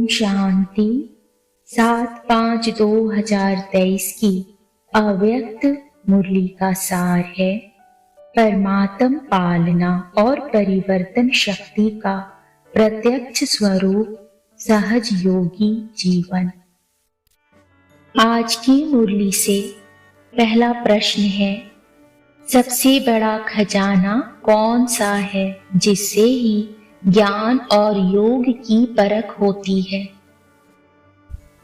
ओम शांति। 7/5/2023 की अव्यक्त मुरली का सार है परमात्म पालना और परिवर्तन शक्ति का प्रत्यक्ष स्वरूप सहज योगी जीवन। आज की मुरली से पहला प्रश्न है, सबसे बड़ा खजाना कौन सा है जिससे ही ज्ञान और योग की परख होती है?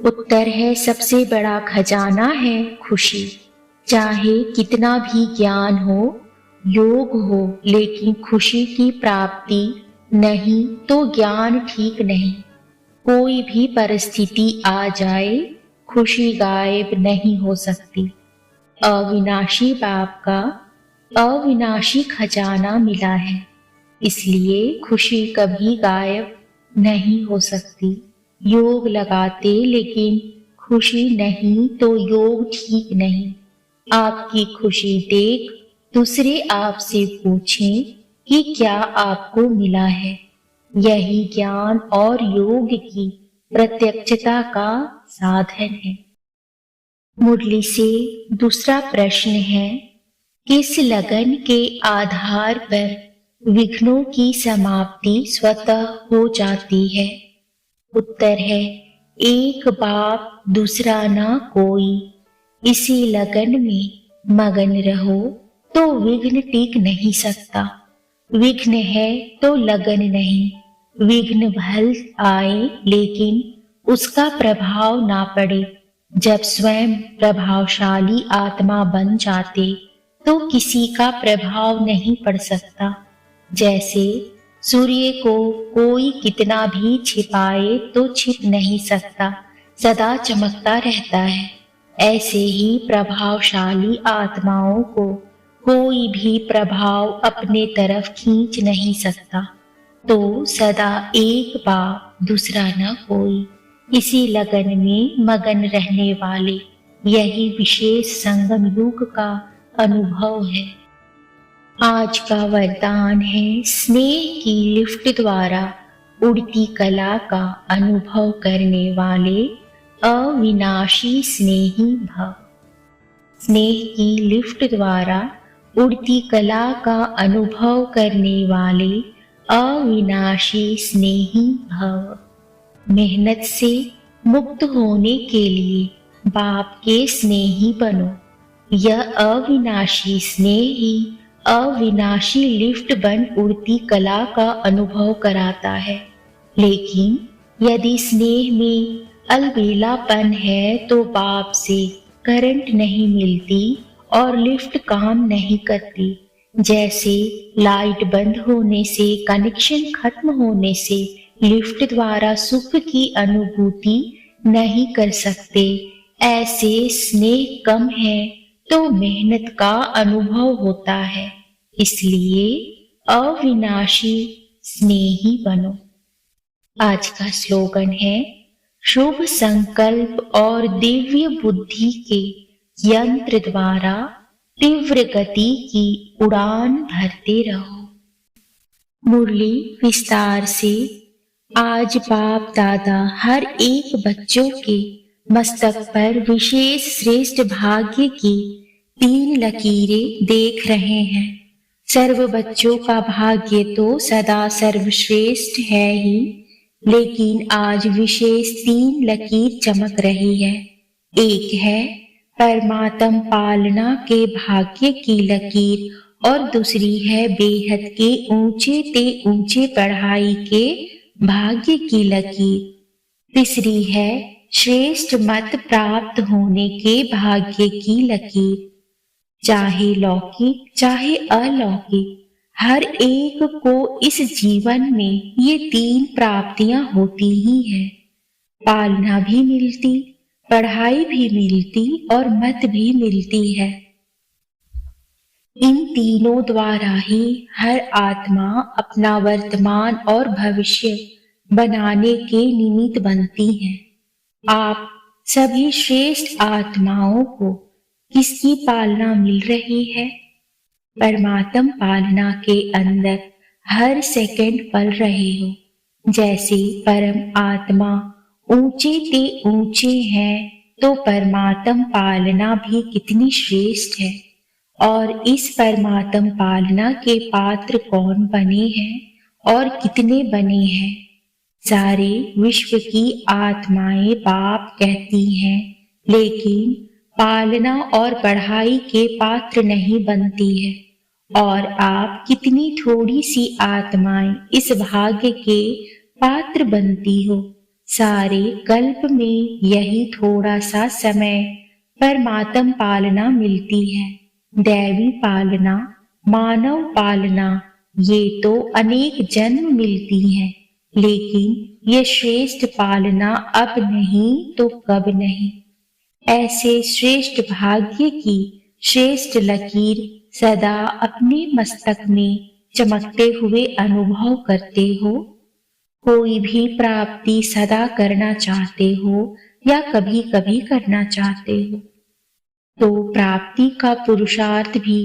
उत्तर है, सबसे बड़ा खजाना है खुशी। चाहे कितना भी ज्ञान हो, योग हो, लेकिन खुशी की प्राप्ति नहीं तो ज्ञान ठीक नहीं। कोई भी परिस्थिति आ जाए, खुशी गायब नहीं हो सकती। अविनाशी बाप का अविनाशी खजाना मिला है, इसलिए खुशी कभी गायब नहीं हो सकती। योग लगाते लेकिन खुशी नहीं तो योग ठीक नहीं। आपकी खुशी देख दूसरे आपसे पूछें कि क्या आपको मिला है। यही ज्ञान और योग की प्रत्यक्षता का साधन है। मुरली से दूसरा प्रश्न है, किस लगन के आधार पर विघ्नों की समाप्ति स्वतः हो जाती है? उत्तर है, एक बाप दूसरा ना कोई। इसी लगन में मगन रहो तो विघ्न टिक नहीं सकता। विघ्न है तो लगन नहीं। विघ्न भल आए लेकिन उसका प्रभाव ना पड़े। जब स्वयं प्रभावशाली आत्मा बन जाते तो किसी का प्रभाव नहीं पड़ सकता। जैसे सूर्य को कोई कितना भी छिपाए तो छिप नहीं सकता, सदा चमकता रहता है। ऐसे ही प्रभावशाली आत्माओं को कोई भी प्रभाव अपने तरफ खींच नहीं सकता। तो सदा एक बाप दूसरा न कोई, इसी लगन में मगन रहने वाले, यही विशेष संगम युग का अनुभव है। आज का वरदान है, स्नेह की लिफ्ट द्वारा उड़ती कला का अनुभव करने वाले अविनाशी स्नेही भव। स्नेह की लिफ्ट द्वारा उड़ती कला का अनुभव करने वाले अविनाशी स्नेही भव। मेहनत से मुक्त होने के लिए बाप के स्नेही बनो। यह अविनाशी स्नेह ही अविनाशी लिफ्ट बन उड़ती कला का अनुभव कराता है। लेकिन यदि स्नेह में अलबेलापन है तो बाप से करंट नहीं मिलती और लिफ्ट काम नहीं करती। जैसे लाइट बंद होने से, कनेक्शन खत्म होने से लिफ्ट द्वारा सुख की अनुभूति नहीं कर सकते, ऐसे स्नेह कम है तो मेहनत का अनुभव होता है। इसलिए अविनाशी स्नेही बनो। आज का स्लोगन है, शुभ संकल्प और दिव्य बुद्धि के यंत्र द्वारा तीव्र गति की उड़ान भरते रहो। मुरली विस्तार से। आज बाप दादा हर एक बच्चों के मस्तक पर विशेष श्रेष्ठ भाग्य की 3 लकीरें देख रहे हैं। सर्व बच्चों का भाग्य तो सदा सर्वश्रेष्ठ है ही, लेकिन आज विशेष 3 लकीर चमक रही है। एक है परमात्म पालना के भाग्य की लकीर और दूसरी है बेहद के ऊंचे ते ऊंचे पढ़ाई के भाग्य की लकीर। तीसरी है श्रेष्ठ मत प्राप्त होने के भाग्य की लकीर। चाहे लौकिक चाहे अलौकिक, हर एक को इस जीवन में ये 3 प्राप्तियां होती ही है। पालना भी मिलती, पढ़ाई भी मिलती और मत भी मिलती है। इन तीनों द्वारा ही हर आत्मा अपना वर्तमान और भविष्य बनाने के निमित्त बनती है। आप सभी श्रेष्ठ आत्माओं को किसकी पालना मिल रही है? परमात्म पालना के अंदर हर सेकंड पल रहे हो। जैसे परम आत्मा ऊंचे ते ऊंचे हैं तो परमात्म पालना भी कितनी श्रेष्ठ है। और इस परमात्म पालना के पात्र कौन बने हैं और कितने बने हैं। सारे विश्व की आत्माएं बाप कहती हैं, लेकिन पालना और पढ़ाई के पात्र नहीं बनती है। और आप कितनी थोड़ी सी आत्माएं इस भाग्य के पात्र बनती हो। सारे कल्प में यही थोड़ा सा समय परमात्म पालना मिलती है। दैवी पालना, मानव पालना, ये तो अनेक जन्म मिलती हैं, लेकिन ये श्रेष्ठ पालना अब नहीं तो कब नहीं। ऐसे श्रेष्ठ भाग्य की श्रेष्ठ लकीर सदा अपने मस्तक में चमकते हुए अनुभव करते हो। कोई भी प्राप्ति सदा करना चाहते हो या कभी कभी करना चाहते हो, तो प्राप्ति का पुरुषार्थ भी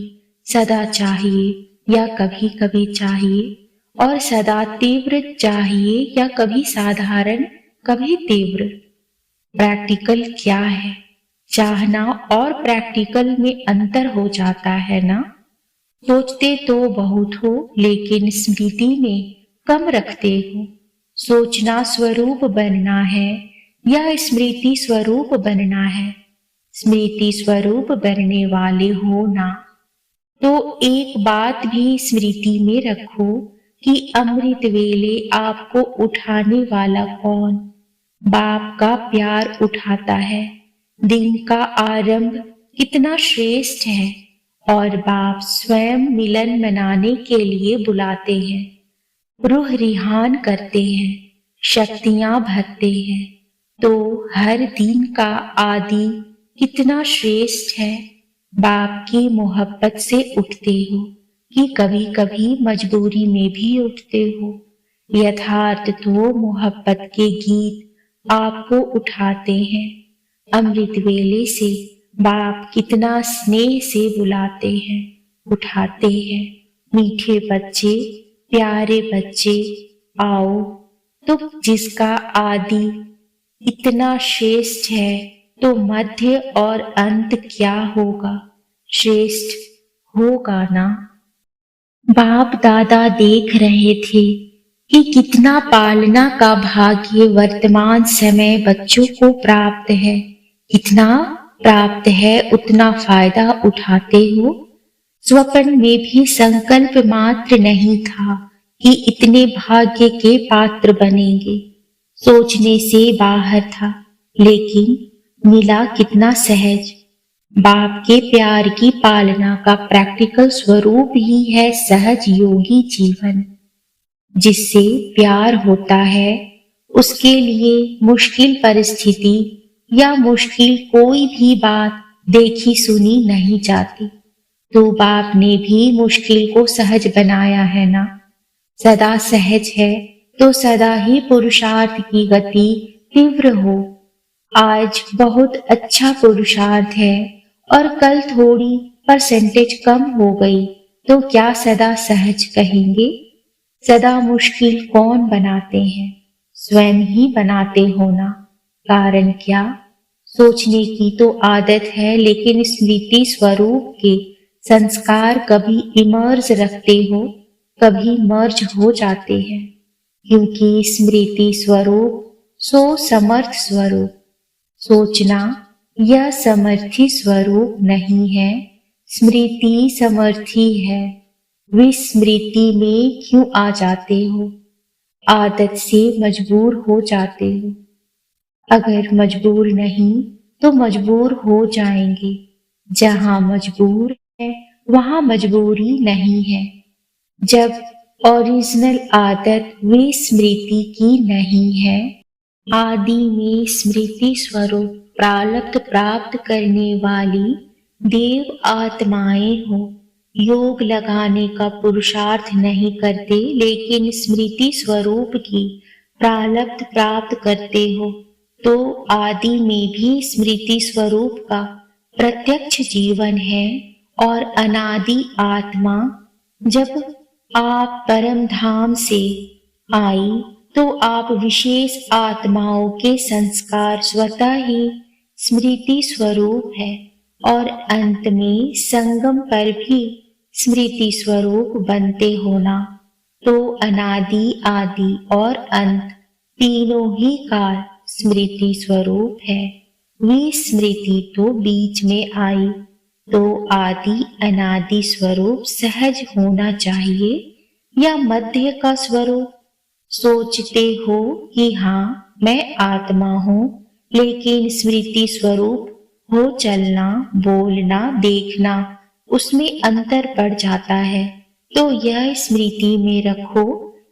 सदा चाहिए या कभी कभी चाहिए, और सदा तीव्र चाहिए या कभी साधारण कभी तीव्र। प्रैक्टिकल क्या है? चाहना और प्रैक्टिकल में अंतर हो जाता है ना। सोचते तो बहुत हो लेकिन स्मृति में कम रखते हो। सोचना स्वरूप बनना है या स्मृति स्वरूप बनना है। स्मृति स्वरूप बनने वाले हो ना, तो एक बात भी स्मृति में रखो कि अमृत वेले आपको उठाने वाला कौन? बाप का प्यार उठाता है। दिन का आरंभ कितना श्रेष्ठ है, और बाप स्वयं मिलन मनाने के लिए बुलाते हैं। रूह रिहान करते हैं, शक्तियां भरते हैं। तो हर दिन का आदि कितना श्रेष्ठ है। बाप की मोहब्बत से उठते हो कि कभी कभी मजबूरी में भी उठते हो। यथार्थ तो मोहब्बत के गीत आपको उठाते हैं। अमृत वेले से बाप कितना स्नेह से बुलाते हैं, उठाते हैं। मीठे बच्चे, प्यारे बच्चे, आओ। तो जिसका आदि इतना श्रेष्ठ है, तो मध्य और अंत क्या होगा? श्रेष्ठ होगा ना। बाप दादा देख रहे थे कि कितना पालना का भाग्य वर्तमान समय बच्चों को प्राप्त है। कितना प्राप्त है उतना फायदा उठाते हो। स्वप्न में भी संकल्प मात्र नहीं था कि इतने भाग्य के पात्र बनेंगे। सोचने से बाहर था, लेकिन मिला कितना सहज। बाप के प्यार की पालना का प्रैक्टिकल स्वरूप ही है सहज योगी जीवन। जिससे प्यार होता है, उसके लिए मुश्किल परिस्थिति या मुश्किल कोई भी बात देखी सुनी नहीं जाती। तो बाप ने भी मुश्किल को सहज बनाया है ना। सदा सहज है तो सदा ही पुरुषार्थ की गति तीव्र हो। आज बहुत अच्छा पुरुषार्थ है और कल थोड़ी परसेंटेज कम हो गई, तो क्या सदा सहज कहेंगे? सदा मुश्किल कौन बनाते हैं? स्वयं ही बनाते हो ना। कारण क्या? सोचने की तो आदत है, लेकिन स्मृति स्वरूप के संस्कार कभी इमर्ज रखते हो, कभी मर्ज हो जाते हैं। क्योंकि स्मृति स्वरूप सो समर्थ स्वरूप। सोचना यह समर्थी स्वरूप नहीं है, स्मृति समर्थी है। विस्मृति में क्यों आ जाते हो? आदत से मजबूर हो जाते हो। अगर मजबूर नहीं तो मजबूर हो जाएंगे। जहां मजबूर है वहां मजबूरी नहीं है। जब ओरिजिनल आदत विस्मृति की नहीं है, आदि में स्मृति स्वरूप प्रारब्ध प्राप्त करने वाली देव आत्माएं हो, योग लगाने का पुरुषार्थ नहीं करते, लेकिन स्मृति स्वरूप की प्रारब्ध प्राप्त करते हो, तो आदि में भी स्मृति स्वरूप का प्रत्यक्ष जीवन है। और अनादि आत्मा जब आप परम धाम से आई तो आप विशेष आत्माओं के संस्कार स्वतः ही स्मृति स्वरूप है और अंत में संगम पर भी स्मृति स्वरूप बनते होना। तो अनादि आदि और अंत तीनों ही काल स्मृति स्वरूप है। विस्मृति तो बीच में आई, तो आदि अनादि स्वरूप सहज होना चाहिए या मध्य का स्वरूप? सोचते हो कि हाँ मैं आत्मा हूँ, लेकिन स्मृति स्वरूप हो चलना, बोलना, देखना, उसमें अंतर पड़ जाता है। तो यह स्मृति में रखो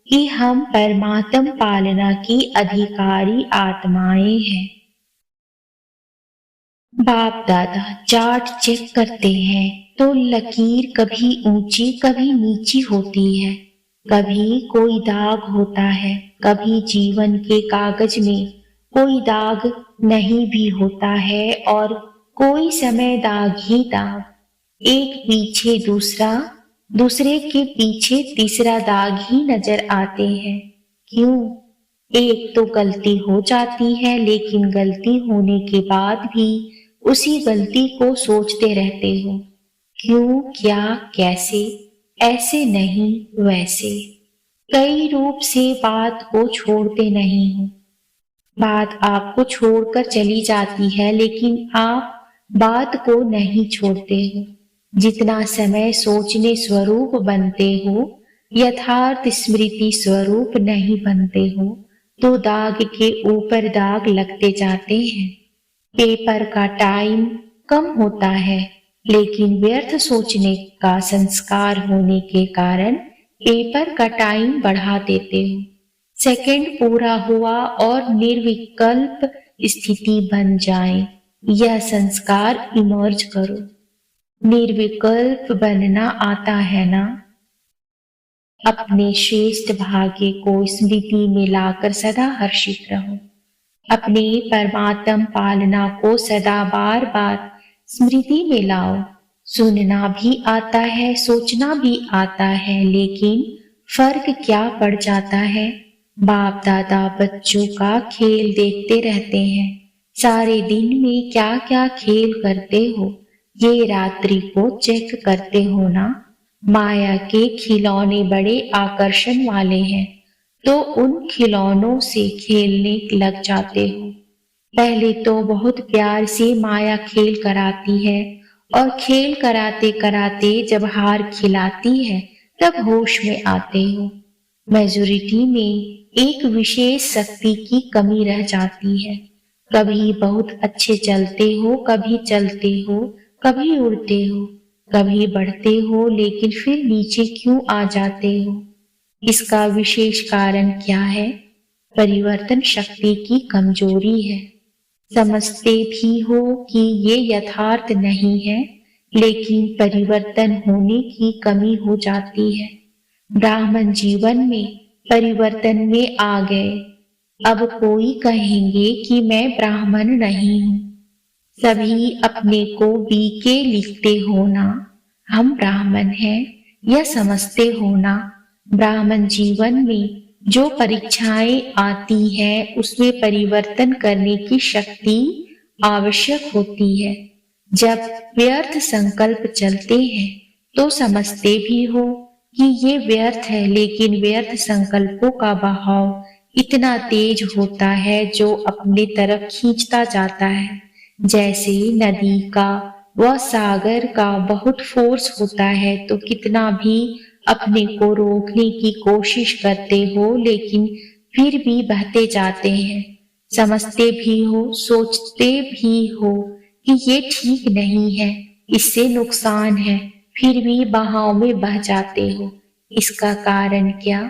कि हम परमात्म पालना की अधिकारी आत्माएं हैं। बाप दादा चार्ट चेक करते हैं तो लकीर कभी ऊंची कभी नीची होती है, कभी कोई दाग होता है, कभी जीवन के कागज में कोई दाग नहीं भी होता है और कोई समय दाग ही दाग, एक पीछे दूसरा, दूसरे के पीछे तीसरा दाग ही नजर आते हैं। क्यों? एक तो गलती हो जाती है, लेकिन गलती होने के बाद भी उसी गलती को सोचते रहते हो। क्यों, क्या, कैसे, ऐसे नहीं वैसे, कई रूप से बात को छोड़ते नहीं हो। बात आपको छोड़कर चली जाती है, लेकिन आप बात को नहीं छोड़ते हो। जितना समय सोचने स्वरूप बनते हो, यथार्थ स्मृति स्वरूप नहीं बनते हो, तो दाग के ऊपर दाग लगते जाते हैं। पेपर का टाइम कम होता है, लेकिन व्यर्थ सोचने का संस्कार होने के कारण पेपर का टाइम बढ़ा देते हो। सेकंड पूरा हुआ और निर्विकल्प स्थिति बन जाए, यह संस्कार इमर्ज करो। निर्विकल्प बनना आता है ना? अपने श्रेष्ठ भाग्य को स्मृति में लाकर सदा हर्षित रहो। अपने परमात्म पालना को सदा बार बार स्मृति में लाओ। सुनना भी आता है, सोचना भी आता है, लेकिन फर्क क्या पड़ जाता है? बाप दादा बच्चों का खेल देखते रहते हैं। सारे दिन में क्या क्या खेल करते हो, ये रात्रि को चेक करते हो ना। माया के खिलौने बड़े आकर्षण वाले हैं, तो उन खिलौनों से खेलने लग जाते हो। पहले तो बहुत प्यार से माया खेल कराती है, और खेल कराते कराते जब हार खिलाती है तब होश में आते हो। मेजोरिटी में एक विशेष शक्ति की कमी रह जाती है। कभी बहुत अच्छे चलते हो, कभी चलते हो, कभी उड़ते हो, कभी बढ़ते हो, लेकिन फिर नीचे क्यों आ जाते हो? इसका विशेष कारण क्या है? परिवर्तन शक्ति की कमजोरी है। समझते भी हो कि ये यथार्थ नहीं है, लेकिन परिवर्तन होने की कमी हो जाती है। ब्राह्मण जीवन में परिवर्तन में आ गए, अब कोई कहेंगे कि मैं ब्राह्मण नहीं हूँ। सभी अपने को बीके लिखते हो ना, हम ब्राह्मण हैं, यह समझते हो ना। ब्राह्मण जीवन में जो परीक्षाएं आती हैं, उसमें परिवर्तन करने की शक्ति आवश्यक होती है। जब व्यर्थ संकल्प चलते हैं तो समझते भी हो कि ये व्यर्थ है, लेकिन व्यर्थ संकल्पों का बहाव इतना तेज होता है जो अपने तरफ खींचता जाता है। जैसे नदी का व सागर का बहुत फोर्स होता है, तो कितना भी अपने को रोकने की कोशिश करते हो, लेकिन फिर भी बहते जाते हैं। समझते भी हो, सोचते भी हो कि ये ठीक नहीं है, इससे नुकसान है, फिर भी बहाव में बह जाते हो। इसका कारण क्या?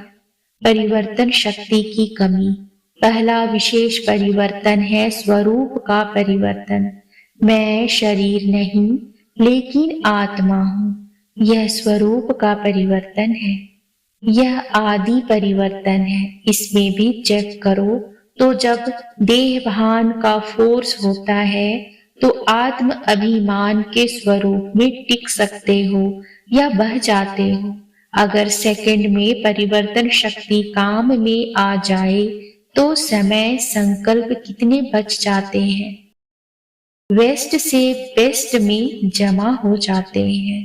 परिवर्तन शक्ति की कमी। पहला विशेष परिवर्तन है स्वरूप का परिवर्तन। मैं शरीर नहीं, लेकिन आत्मा हूँ, यह स्वरूप का परिवर्तन है। यह आदि परिवर्तन है। इसमें भी चेक करो तो जब देह भान का फोर्स होता है तो आत्म अभिमान के स्वरूप में टिक सकते हो या बह जाते हो। अगर सेकंड में परिवर्तन शक्ति काम में आ जाए तो समय संकल्प कितने बच जाते हैं, वेस्ट से बेस्ट में जमा हो जाते हैं।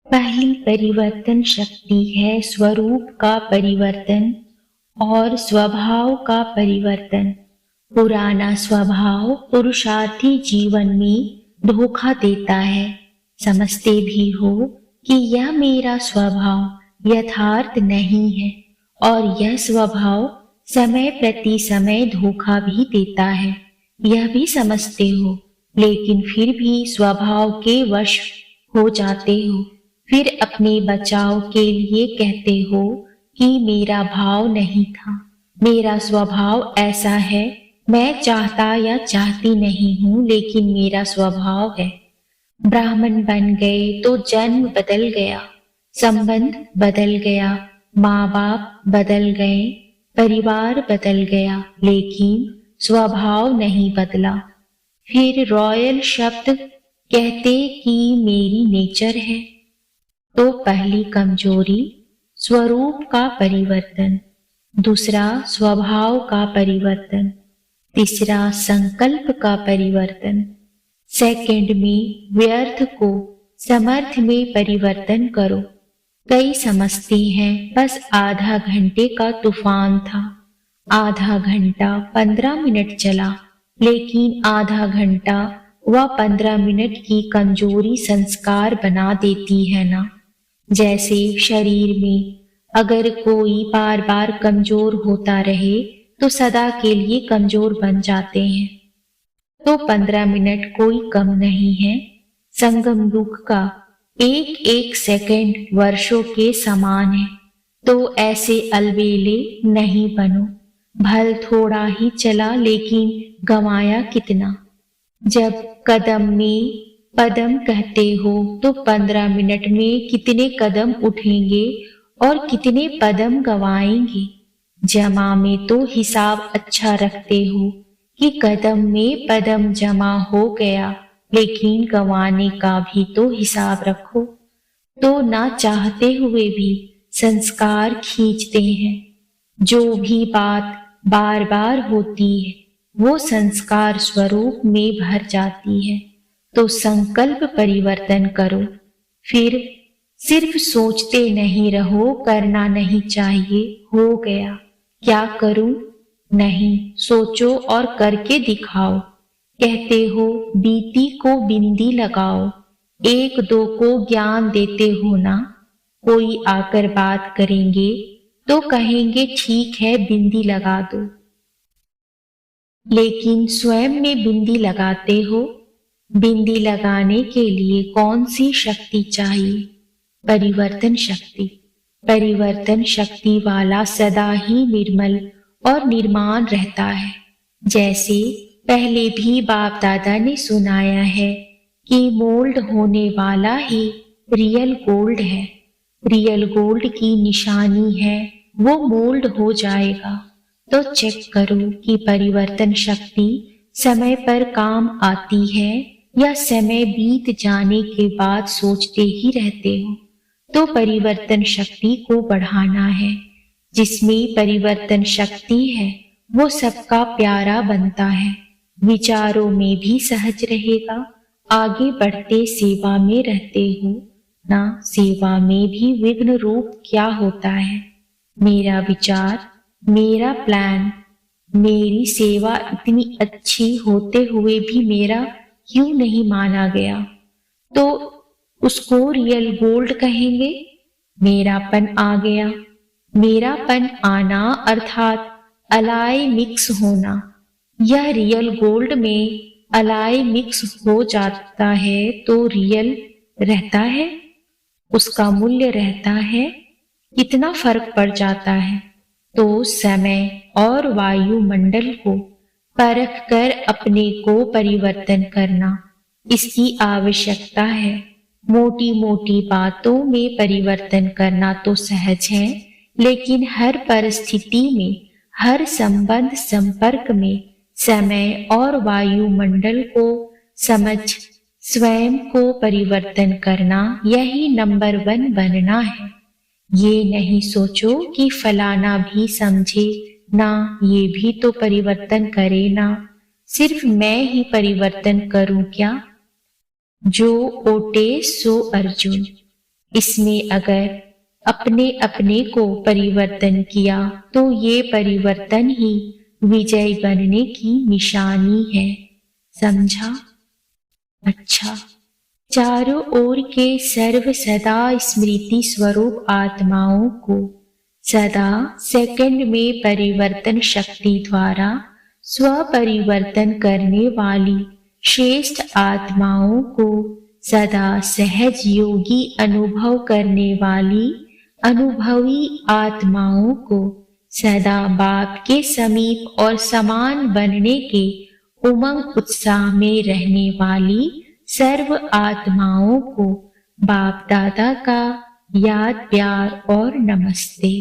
पहली परिवर्तन शक्ति है स्वरूप का परिवर्तन और स्वभाव का परिवर्तन। पुराना स्वभाव पुरुषार्थी जीवन में धोखा देता है। समझते भी हो कि यह मेरा स्वभाव यथार्थ नहीं है और यह स्वभाव समय प्रति समय धोखा भी देता है, यह भी समझते हो, लेकिन फिर भी स्वभाव के वश हो जाते हो। फिर अपने बचाव के लिए कहते हो कि मेरा भाव नहीं था, मेरा स्वभाव ऐसा है, मैं चाहता या चाहती नहीं हूं, लेकिन मेरा स्वभाव है। ब्राह्मण बन गए तो जन्म बदल गया, संबंध बदल गया, माँ बाप बदल गए, परिवार बदल गया, लेकिन स्वभाव नहीं बदला। फिर रॉयल शब्द कहते कि मेरी नेचर है। तो पहली कमजोरी स्वरूप का परिवर्तन, दूसरा स्वभाव का परिवर्तन, तीसरा संकल्प का परिवर्तन। सेकंड में व्यर्थ को समर्थ में परिवर्तन करो। कई समझते हैं बस आधा घंटे का तूफान था, आधा घंटा 15 मिनट चला, लेकिन आधा घंटा व 15 मिनट की कमजोरी संस्कार बना देती है ना। जैसे शरीर में अगर कोई बार बार कमजोर होता रहे तो सदा के लिए कमजोर बन जाते हैं। तो 15 मिनट कोई कम नहीं है। संगम युग का एक एक सेकंड वर्षों के समान है। तो ऐसे अलबेले नहीं बनो। भल थोड़ा ही चला लेकिन गंवाया कितना। जब कदम में पदम कहते हो तो 15 मिनट में कितने कदम उठेंगे और कितने पदम गवाएंगे। जमा में तो हिसाब अच्छा रखते हो कि कदम में पदम जमा हो गया, लेकिन गवाने का भी तो हिसाब रखो। तो ना चाहते हुए भी संस्कार खींचते हैं। जो भी बात बार बार होती है वो संस्कार स्वरूप में भर जाती है। तो संकल्प परिवर्तन करो। फिर सिर्फ सोचते नहीं रहो करना नहीं चाहिए, हो गया, क्या करूं? नहीं, सोचो और करके दिखाओ। कहते हो बीती को बिंदी लगाओ, एक दो को ज्ञान देते हो ना। कोई आकर बात करेंगे तो कहेंगे ठीक है बिंदी लगा दो, लेकिन स्वयं में बिंदी लगाते हो। बिंदी लगाने के लिए कौन सी शक्ति चाहिए? परिवर्तन शक्ति। परिवर्तन शक्ति वाला सदा ही निर्मल और निर्माण रहता है। जैसे पहले भी बाप दादा ने सुनाया है कि मोल्ड होने वाला ही रियल गोल्ड है। रियल गोल्ड की निशानी है वो मोल्ड हो जाएगा। तो चेक करो कि परिवर्तन शक्ति समय पर काम आती है या समय बीत जाने के बाद सोचते ही रहते हो। तो परिवर्तन शक्ति को बढ़ाना है। जिसमें परिवर्तन शक्ति है वो सबका प्यारा बनता है, विचारों में भी सहज रहेगा। आगे बढ़ते सेवा में रहते हो ना, सेवा में भी विघ्न रूप क्या होता है? मेरा विचार, मेरा प्लान, मेरी सेवा इतनी अच्छी होते हुए भी मेरा क्यों नहीं माना गया? तो उसको रियल गोल्ड कहेंगे। मेरापन आ गया। मेरापन आना अर्थात अलाय मिक्स होना। यह रियल गोल्ड में अलाय मिक्स हो जाता है तो रियल रहता है, उसका मूल्य रहता है। कितना फर्क पड़ जाता है। तो समय और वायुमंडल को परख कर अपने को परिवर्तन करना, इसकी आवश्यकता है। मोटी मोटी बातों में परिवर्तन करना तो सहज है, लेकिन हर परिस्थिति में, हर संबंध संपर्क में समय और वायुमंडल को समझ स्वयं को परिवर्तन करना, यही नंबर 1 बनना है। ये नहीं सोचो कि फलाना भी समझे ना, ये भी तो परिवर्तन करे ना, सिर्फ मैं ही परिवर्तन करूं क्या। जो ओटे सो अर्जुन, इसमें अगर अपने अपने को परिवर्तन किया तो ये परिवर्तन ही विजय बनने की निशानी है। समझा? अच्छा, चारों ओर के सर्व सदा स्मृति स्वरूप आत्माओं को सदा सेकंड में परिवर्तन शक्ति द्वारा स्व परिवर्तन करने वाली श्रेष्ठ आत्माओं को सदा सहज योगी अनुभव करने वाली अनुभवी आत्माओं को सदा बाप के समीप और समान बनने के उमंग उत्साह में रहने वाली सर्व आत्माओं को बाप दादा का याद प्यार और नमस्ते।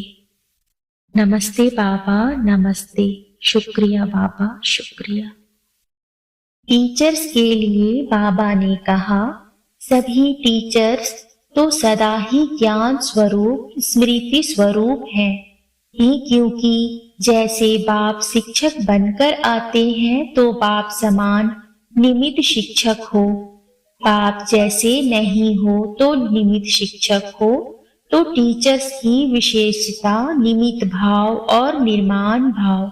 नमस्ते बाबा, नमस्ते। शुक्रिया बाबा, शुक्रिया। टीचर्स के लिए बाबा ने कहा, सभी टीचर्स तो सदा ही ज्ञान स्वरूप स्मृति स्वरूप हैं ही, क्योंकि जैसे बाप शिक्षक बनकर आते हैं तो बाप समान निमित्त शिक्षक हो, बाप जैसे नहीं हो तो निमित्त शिक्षक हो। तो टीचर्स की विशेषता निमित्त भाव और निर्माण भाव।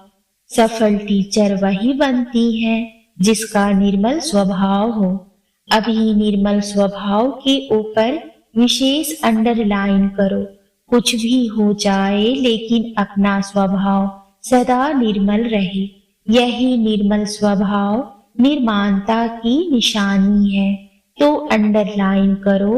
सफल टीचर वही बनती है जिसका निर्मल स्वभाव हो। अभी निर्मल स्वभाव के ऊपर विशेष अंडरलाइन करो। कुछ भी हो जाए लेकिन अपना स्वभाव सदा निर्मल रहे। यही निर्मल स्वभाव निर्माणता की निशानी है। तो अंडरलाइन करो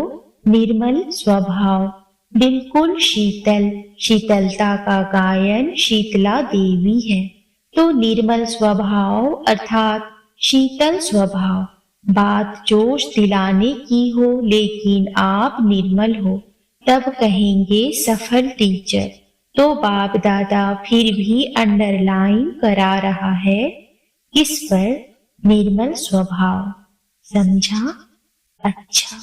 निर्मल स्वभाव। बिल्कुल शीतल, शीतलता का गायन शीतला देवी है। तो निर्मल स्वभाव अर्थात शीतल स्वभाव। बात जोश दिलाने की हो लेकिन आप निर्मल हो, तब कहेंगे सफल टीचर। तो बाप दादा फिर भी अंडरलाइन करा रहा है इस पर निर्मल स्वभाव। समझा? अच्छा।